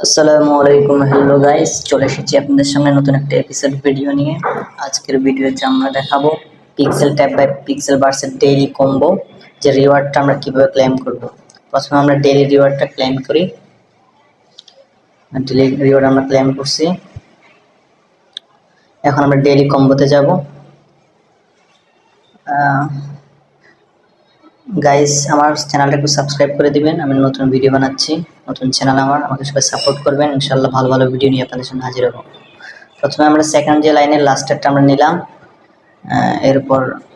আসসালামু আলাইকুম, hello guys, চলে এসেছি আপনাদের সামনে নতুন একটা এপিসোড ভিডিও নিয়ে। আজকের ভিডিওতে আমরা দেখাবো pixel tap by pixel versus daily combo, যে রিওয়ার্ডটা আমরা কিভাবে ক্লেম করব। প্রথমে আমরা ডেইলি রিওয়ার্ডটা ক্লেম করি। ডেইলি রিওয়ার্ড আমরা ক্লেম করছি। এখন আমরা ডেইলি কম্বোতে যাব। গাইস, আমার চ্যানেলটা একটু সাবস্ক্রাইব করে দিবেন। আমি নতুন ভিডিও বানাচ্ছি, নতুন চ্যানেল আমার, আমাকে সবাই সাপোর্ট করবেন। ইনশাআল্লাহ ভালো ভালো ভিডিও নিয়ে আপনাদের সামনে হাজির হব। প্রথমে আমরা সেকেন্ড যে লাইনের লাস্টেরটা আমরা নিলাম,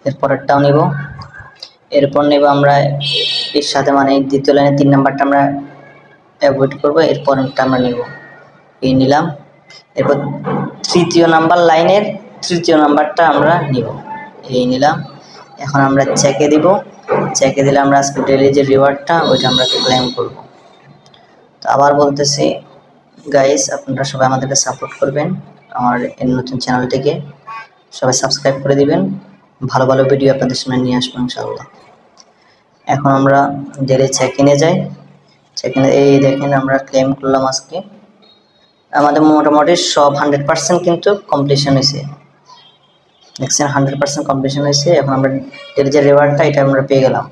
এরপরেরটাও নিব, এরপর নেব আমরা এর সাথে, মানে দ্বিতীয় লাইনের 3 নাম্বারটা আমরা অ্যাভয়েড করবো, এরপরটা আমরা নিব, এই নিলাম। এরপর তৃতীয় নাম্বার লাইনের তৃতীয় নাম্বারটা আমরা নিব, এই নিলাম। এখন আমরা চেকে দিব, চেকে দিলে আমরা আজকে ডেইলি যে রিওয়ার্ডটা ওইটা আমরা ক্লেম করব। তো আবার বলতেছি গাইস, আপনারা সবাই আমাদেরকে সাপোর্ট করবেন, আমার এই নতুন চ্যানেলটিকে সবাই সাবস্ক্রাইব করে দিবেন। ভালো ভালো ভিডিও আপনাদের সামনে নিয়ে আসবো ইনশাআল্লাহ। এখন আমরা ডেইলি চেক ইনে যাই। চেক ইনে এই দেখেন আমরা ক্লেম করলাম আজকে। আমাদের মোটামুটি সব 100% কিন্তু কমপ্লিশন হয়েছে। দেখছেন 100% কমপ্লিশন হয়েছে। এখন আমরা ডেইলি যে রিওয়ার্ডটা এটা আমরা পেয়ে গেলাম।